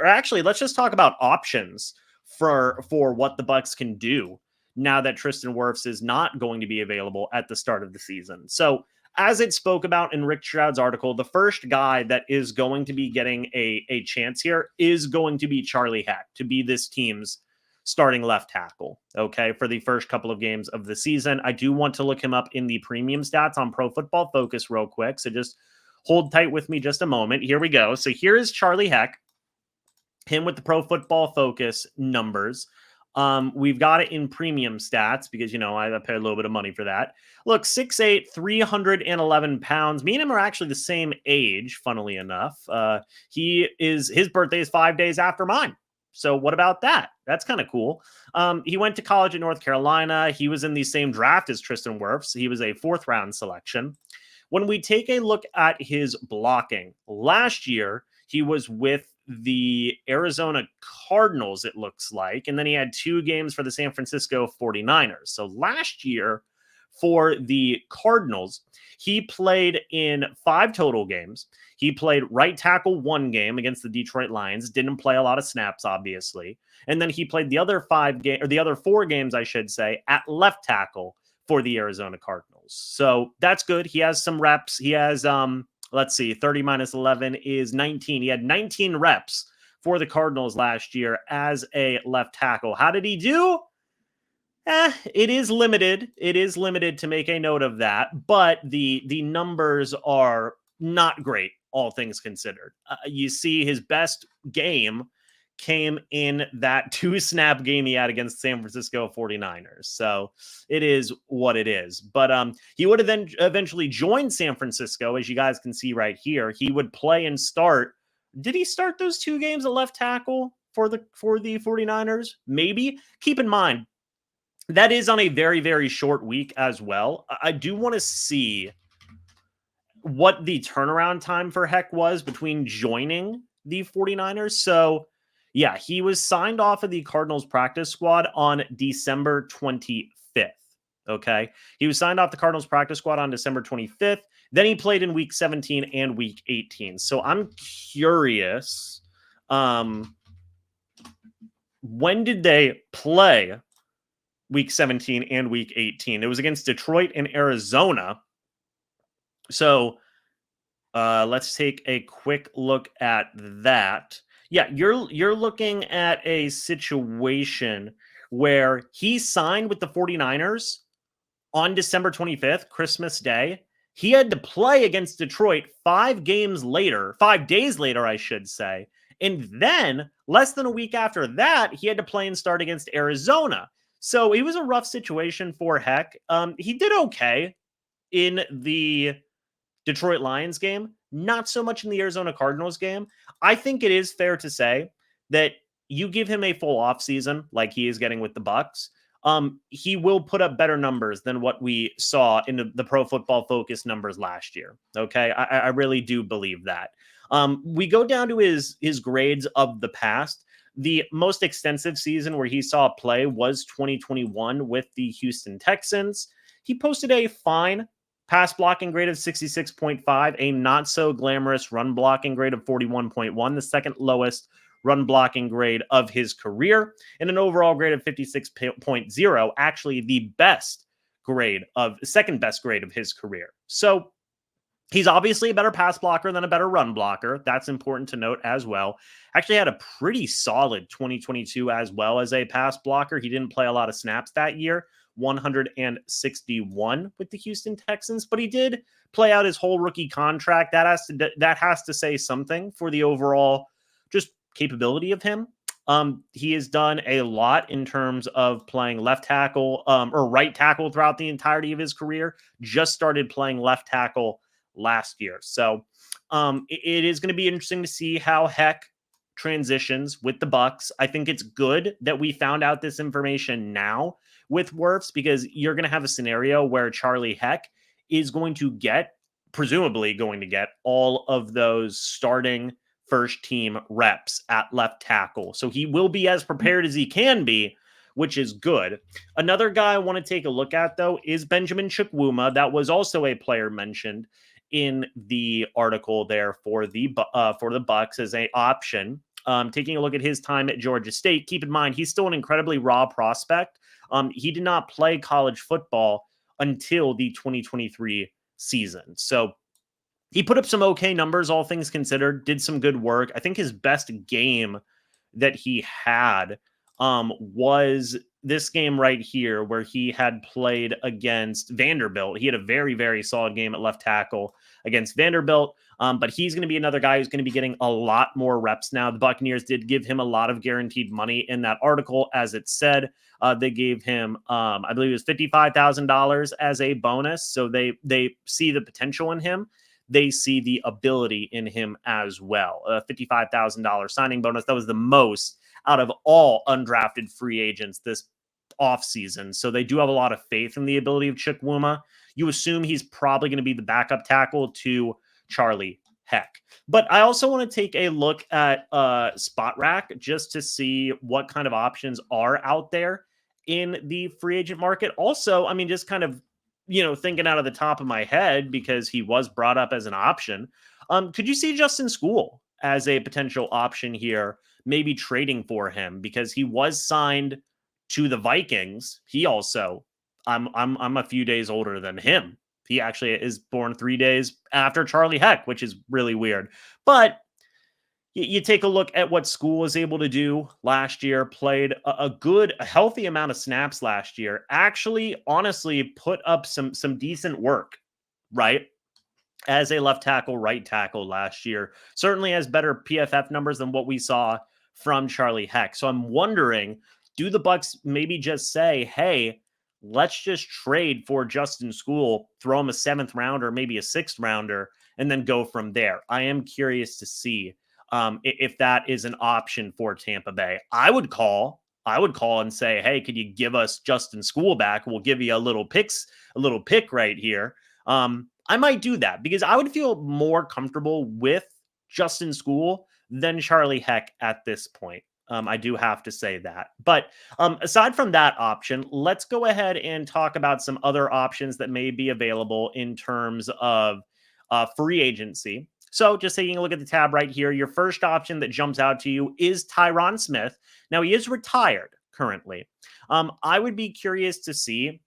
actually, let's just talk about options for what the Bucs can do now that Tristan Wirfs is not going to be available at the start of the season. So, as it spoke about in Rick Stroud's article, the first guy that is going to be getting a chance here is going to be Charlie Heck to be this team's starting left tackle, okay, for the first couple of games of the season. I do want to look him up in the premium stats on Pro Football Focus real quick, so just hold tight with me just a moment. Here we go. So here is Charlie Heck, him with the Pro Football Focus numbers. We've got it in premium stats because, you know, I paid a little bit of money for that. Look, 6'8", 311 pounds. Me and him are actually the same age, funnily enough. His birthday is 5 days after mine. So what about that? That's kind of cool. He went to college in North Carolina. He was in the same draft as Tristan Wirfs. He was a 4th round selection. When we take a look at his blocking, last year he was with the Arizona Cardinals, it looks like, and then he had 2 games for the San Francisco 49ers. So last year for the Cardinals, he played in 5 total games. He played right tackle 1 game against the Detroit Lions, didn't play a lot of snaps, obviously. And then he played the other 4 games, I should say, at left tackle for the Arizona Cardinals. So that's good. He has some reps. He has, let's see, 30 minus 11 is 19. He had 19 reps for the Cardinals last year as a left tackle. How did he do? It is limited. It is limited to make a note of that, but the numbers are not great, all things considered. You see his best game came in that 2-snap game he had against San Francisco 49ers. So it is what it is. But he would have then eventually joined San Francisco, as you guys can see right here. He would play and start. Did he start those 2 games at left tackle for the 49ers? Maybe. Keep in mind, that is on a very, very short week as well. I do want to see what the turnaround time for Heck was between joining the 49ers. So, yeah, he was signed off of the Cardinals practice squad on December 25th. Okay. He was signed off the Cardinals practice squad on December 25th. Then he played in week 17 and week 18. So I'm curious, when did they play week 17 and week 18? It was against Detroit and Arizona. So let's take a quick look at that. Yeah, you're looking at a situation where he signed with the 49ers on December 25th, Christmas Day. He had to play against Detroit 5 days later, I should say. And then less than a week after that, he had to play and start against Arizona. So it was a rough situation for Heck. He did okay in the Detroit Lions game, not so much in the Arizona Cardinals game. I think it is fair to say that you give him a full offseason like he is getting with the Bucs, he will put up better numbers than what we saw in the Pro Football Focus numbers last year. Okay, I really do believe that. We go down to his grades of the past. The most extensive season where he saw play was 2021 with the Houston Texans. He posted a fine pass blocking grade of 66.5, a not so glamorous run blocking grade of 41.1, the second lowest run blocking grade of his career, and an overall grade of 56.0, actually the second best grade of his career. So he's obviously a better pass blocker than a better run blocker. That's important to note as well. Actually had a pretty solid 2022 as well as a pass blocker. He didn't play a lot of snaps that year, 161 with the Houston Texans, but he did play out his whole rookie contract. That has to say something for the overall just capability of him. He has done a lot in terms of playing left tackle or right tackle throughout the entirety of his career. Just started playing left tackle last year. So it is going to be interesting to see how Heck transitions with the Bucs. I think it's good that we found out this information now with Wirfs, because you're going to have a scenario where Charlie Heck is presumably going to get all of those starting first team reps at left tackle. So he will be as prepared as he can be, which is good. Another guy I want to take a look at, though, is Benjamin Chukwuma. That was also a player mentioned in the article there for the Bucs as an option. Taking a look at his time at Georgia State, keep in mind, he's still an incredibly raw prospect. He did not play college football until the 2023 season. So he put up some okay numbers, all things considered, did some good work. I think his best game that he had was this game right here, where he had played against Vanderbilt. He had a very, very solid game at left tackle against Vanderbilt. But he's going to be another guy who's going to be getting a lot more reps now. The Buccaneers did give him a lot of guaranteed money in that article, as it said. They gave him, I believe it was $55,000 as a bonus. So they see the potential in him. They see the ability in him as well. A $55,000 signing bonus. That was the most out of all undrafted free agents this offseason. So they do have a lot of faith in the ability of Chukwuma. You assume he's probably going to be the backup tackle to Charlie Heck. But I also want to take a look at Spot Rack just to see what kind of options are out there in the free agent market. Also, I mean, just kind of, thinking out of the top of my head, because he was brought up as an option. Could you see Justin School as a potential option here, maybe trading for him, because he was signed to the Vikings? He also, I'm a few days older than him. He actually is born 3 days after Charlie Heck, which is really weird. But you take a look at what School was able to do last year, played a healthy amount of snaps last year, actually, honestly, put up some decent work, right? As a left tackle, right tackle last year. Certainly has better PFF numbers than what we saw from Charlie Heck. So I'm wondering, do the Bucs maybe just say, hey, let's just trade for Justin School, throw him a 7th rounder, maybe a 6th rounder, and then go from there? I am curious to see if that is an option for Tampa Bay. I would call and say, hey, could you give us Justin School back? We'll give you a little pick right here. I might do that, because I would feel more comfortable with Justin School than Charlie Heck at this point. I do have to say that. But aside from that option, let's go ahead and talk about some other options that may be available in terms of free agency. So just taking a look at the tab right here, your first option that jumps out to you is Tyron Smith. Now, he is retired currently. I would be curious to see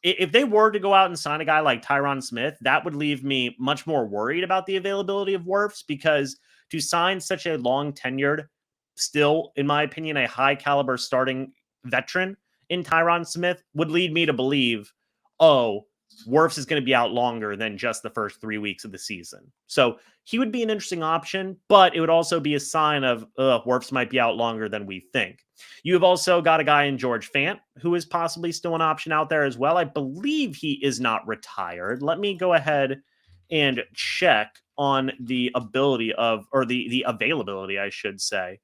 if they were to go out and sign a guy like Tyron Smith. That would leave me much more worried about the availability of Wirfs, because to sign such a long tenured, still, in my opinion, a high caliber starting veteran in Tyron Smith would lead me to believe, oh, Wirfs is going to be out longer than just the first 3 weeks of the season. So he would be an interesting option, but it would also be a sign of Wirfs might be out longer than we think. You have also got a guy in George Fant, who is possibly still an option out there as well. I believe he is not retired. Let me go ahead and check on the ability of, or the availability, I should say.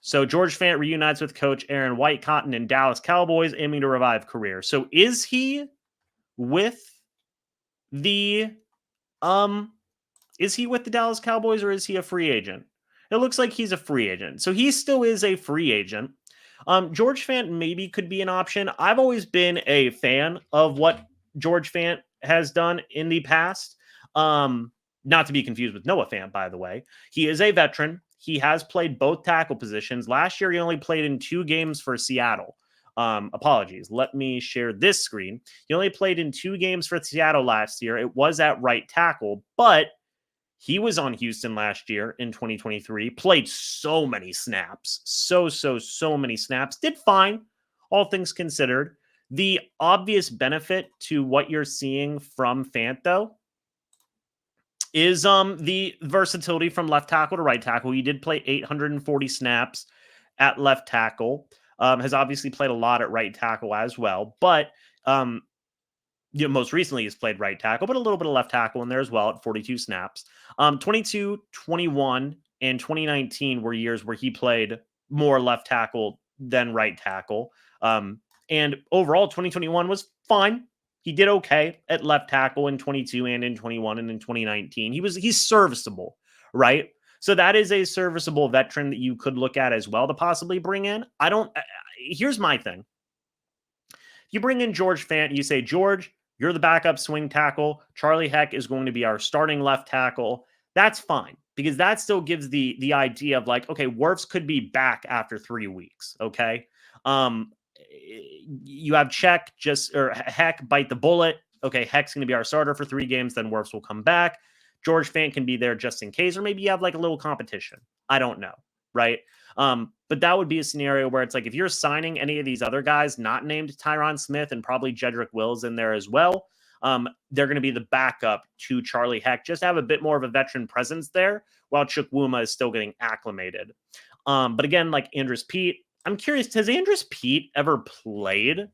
So George Fant reunites with coach Aaron White Cotton in Dallas Cowboys, aiming to revive career. So is he with the Dallas Cowboys, or is he a free agent? It looks like he's a free agent. So he still is a free agent. George Fant maybe could be an option. I've always been a fan of what George Fant has done in the past. Not to be confused with Noah Fant, by the way. He is a veteran. He has played both tackle positions. Last year, he only played in 2 games for Seattle. Apologies. Let me share this screen. He only played in 2 games for Seattle last year. It was at right tackle, but he was on Houston last year in 2023, played so many snaps, so many snaps, did fine, all things considered. The obvious benefit to what you're seeing from Fant, though, is the versatility from left tackle to right tackle. He did play 840 snaps at left tackle, has obviously played a lot at right tackle as well, but most recently he's played right tackle, but a little bit of left tackle in there as well at 42 snaps. 22, 21, and 2019 were years where he played more left tackle than right tackle. And overall, 2021 was fine. He did okay at left tackle in 22 and in 21 and in 2019. He's serviceable, right? So that is a serviceable veteran that you could look at as well to possibly bring in. Here's my thing. You bring in George Fant, you say, George, you're the backup swing tackle. Charlie Heck is going to be our starting left tackle. That's fine, because that still gives the idea of like, okay, Wirfs could be back after 3 weeks. Okay. You have Heck bite the bullet. Okay, Heck's going to be our starter for 3 games. Then Wirfs will come back. George Fant can be there just in case, or maybe you have like a little competition. I don't know. Right. But that would be a scenario where it's like, if you're signing any of these other guys not named Tyron Smith and probably Jedrick Wills in there as well, they're going to be the backup to Charlie Heck, just to have a bit more of a veteran presence there while Chukwuma is still getting acclimated. But again, like Andrus Peat, I'm curious, has Andrus Peat ever played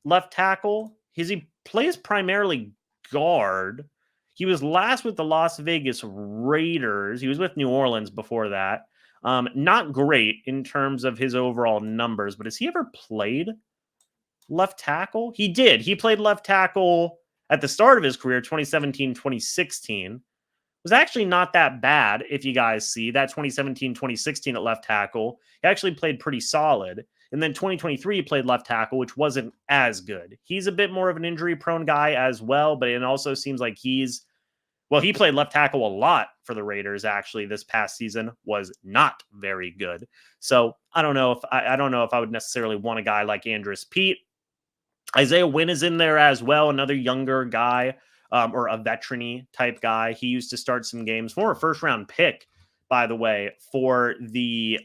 left tackle? He plays primarily guard. He was last with the Las Vegas Raiders. He was with New Orleans before that. Not great in terms of his overall numbers, but has he ever played left tackle? He did. He played left tackle at the start of his career, 2017, 2016. Was actually not that bad, if you guys see. That 2017, 2016 at left tackle, he actually played pretty solid. And then 2023, he played left tackle, which wasn't as good. He's a bit more of an injury-prone guy as well, but it also seems like he played left tackle a lot for the Raiders, actually, this past season. Was not very good. So I don't know if I would necessarily want a guy like Andrus Peat. Isaiah Wynn is in there as well, another younger guy. Or a veteran-y type guy. He used to start some games, former first-round pick, by the way, for the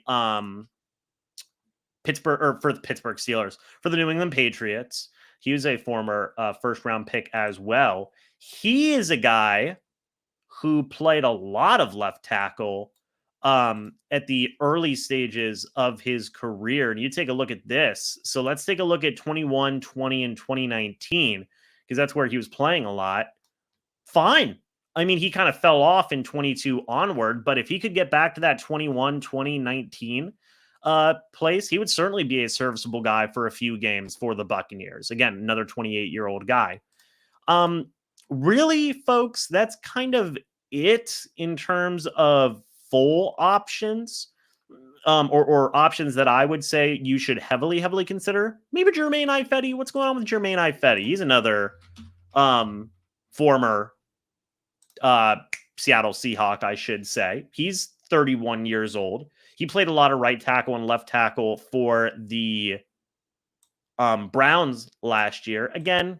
Pittsburgh Steelers, for the New England Patriots. He was a former first-round pick as well. He is a guy who played a lot of left tackle at the early stages of his career. And you take a look at this. So let's take a look at 21, 20, and 2019, because that's where he was playing a lot. Fine. I mean, he kind of fell off in 22 onward, but if he could get back to that 21, 2019 place, he would certainly be a serviceable guy for a few games for the Buccaneers. Again, another 28-year-old guy. Really, folks, that's kind of it in terms of full options, or options that I would say you should heavily consider. Maybe Jermaine Ifedi. What's going on with Jermaine Ifedi? He's another former Seattle Seahawk, I should say. He's 31 years old. He played a lot of right tackle and left tackle for the Browns last year. Again,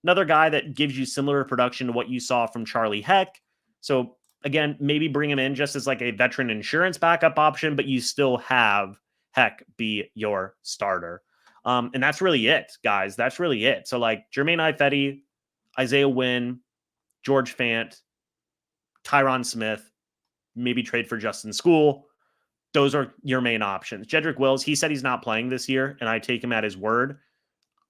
another guy that gives you similar production to what you saw from Charlie Heck. So again, maybe bring him in just as like a veteran insurance backup option, but you still have Heck be your starter. And that's really it, guys. That's really it. So like Jermaine Ifedi, Isaiah Wynn, George Fant, Tyron Smith, maybe trade for Justin School. Those are your main options. Jedrick Wills, he said he's not playing this year, and I take him at his word.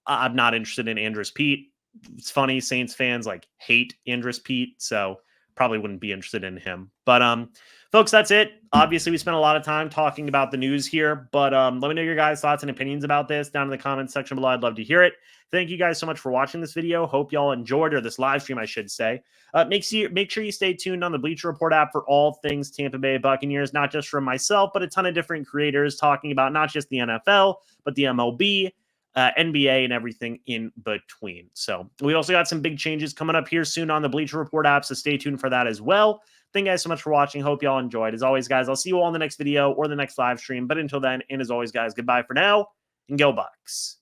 I'm not interested in Andrus Peat. It's funny, Saints fans like hate Andrus Peat, so probably wouldn't be interested in him. But folks, that's it. Obviously, we spent a lot of time talking about the news here, but let me know your guys' thoughts and opinions about this down in the comments section below. I'd love to hear it. Thank you guys so much for watching this video. Hope y'all enjoyed, or this live stream, I should say. Make sure you stay tuned on the Bleacher Report app for all things Tampa Bay Buccaneers, not just from myself, but a ton of different creators talking about not just the NFL, but the MLB, NBA, and everything in between. So we also got some big changes coming up here soon on the Bleacher Report app, so stay tuned for that as well. Thank you guys so much for watching. Hope y'all enjoyed. As always, guys, I'll see you all in the next video or the next live stream. But until then, and as always, guys, goodbye for now, and go Bucs.